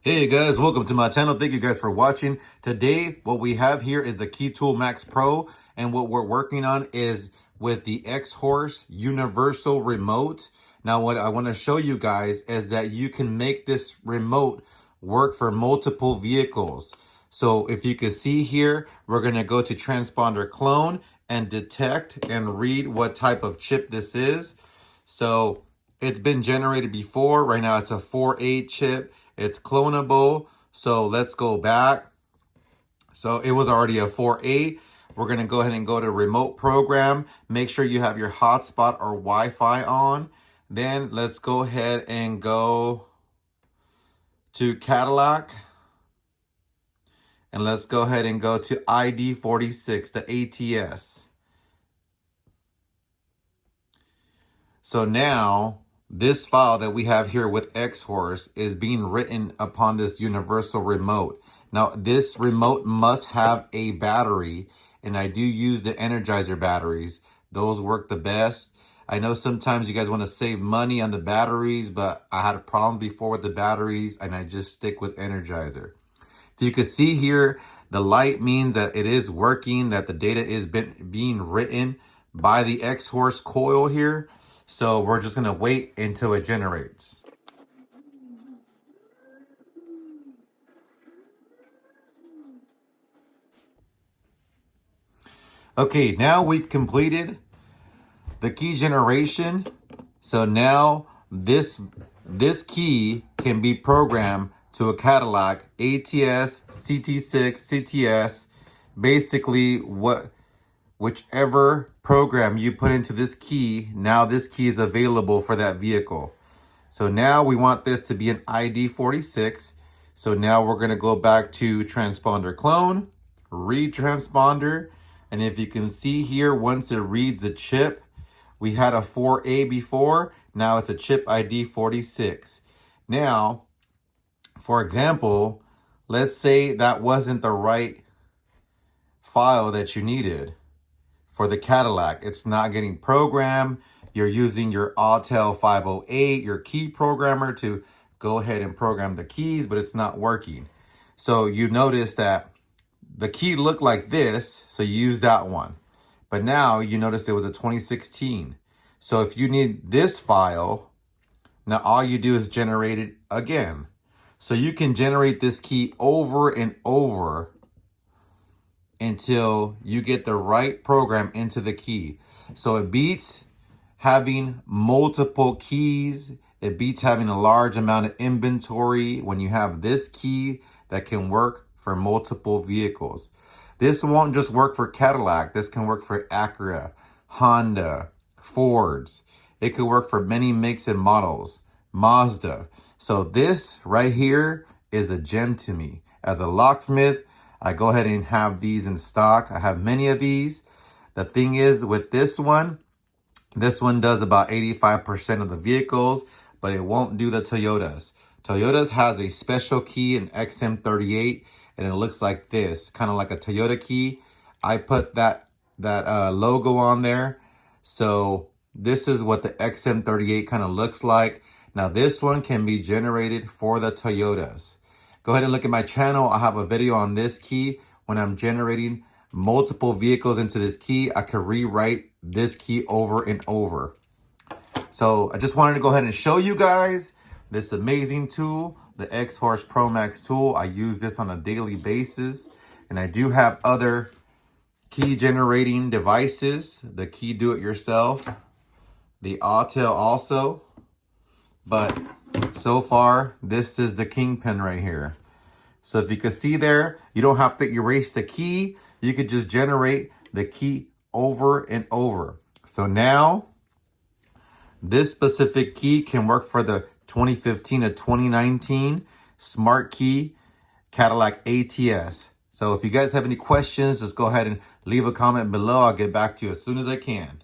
Hey guys, welcome to my channel. Thank you guys for watching. Today, what we have here is the Keytool Max Pro, and what we're working on is with the Xhorse Universal Remote. Now, what I want to show you guys is that you can make this remote work for multiple vehicles. So if you can see here, we're going to go to transponder clone and detect and read what type of chip this is. So it's been generated before. Right now it's a 4A chip. It's clonable. So let's go back. So it was already a 4A. We're going to go ahead and go to remote program. Make sure you have your hotspot or Wi-Fi on. Then let's go ahead and go to Cadillac. And let's go ahead and go to ID 46, the ATS. So now this file that we have here with Xhorse is being written upon this universal remote. Now this remote must have a battery, and I do use the Energizer batteries. Those work the best. I know sometimes you guys want to save money on the batteries, but I had a problem before with the batteries and I just stick with Energizer. If you can see here, the light means that it is working, that the data is being written by the Xhorse coil here. So we're just going to wait until it generates. Okay, now we've completed the key generation. So now this key can be programmed to a Cadillac ATS, CT6, CTS, basically whichever program you put into this key, now this key is available for that vehicle. So now we want this to be an ID 46. So now we're going to go back to transponder clone, read transponder. And if you can see here, once it reads the chip, we had a 4A before. Now it's a chip ID 46. Now, for example, let's say that wasn't the right file that you needed. For the Cadillac, it's not getting programmed. You're using your Autel 508, your key programmer, to go ahead and program the keys, but it's not working. So you notice that the key looked like this, so you use that one. But now you notice it was a 2016. So if you need this file, now all you do is generate it again. So you can generate this key over and over until you get the right program into the key. So it beats having multiple keys. It beats having a large amount of inventory when you have this key that can work for multiple vehicles. This won't just work for Cadillac. This can work for Acura, Honda, Fords. It could work for many makes and models, Mazda. So this right here is a gem to me. As a locksmith, I go ahead and have these in stock. I have many of these. The thing is with this one does about 85% of the vehicles, but it won't do the Toyotas. Toyotas has a special key in XM38, and it looks like this, kind of like a Toyota key. I put that logo on there. So this is what the XM38 kind of looks like. Now this one can be generated for the Toyotas. Go ahead and look at my channel. I have a video on this key. When I'm generating multiple vehicles into this key, I can rewrite this key over and over. So I just wanted to go ahead and show you guys this amazing tool, the Xhorse Pro Max tool. I use this on a daily basis, and I do have other key generating devices, the key do-it-yourself, the Autel also, but so far this is the kingpin right here. So if you can see there, you don't have to erase the key. You could just generate the key over and over. So now this specific key can work for the 2015 to 2019 Smart Key Cadillac ATS. So if you guys have any questions, just go ahead and leave a comment below. I'll get back to you as soon as I can.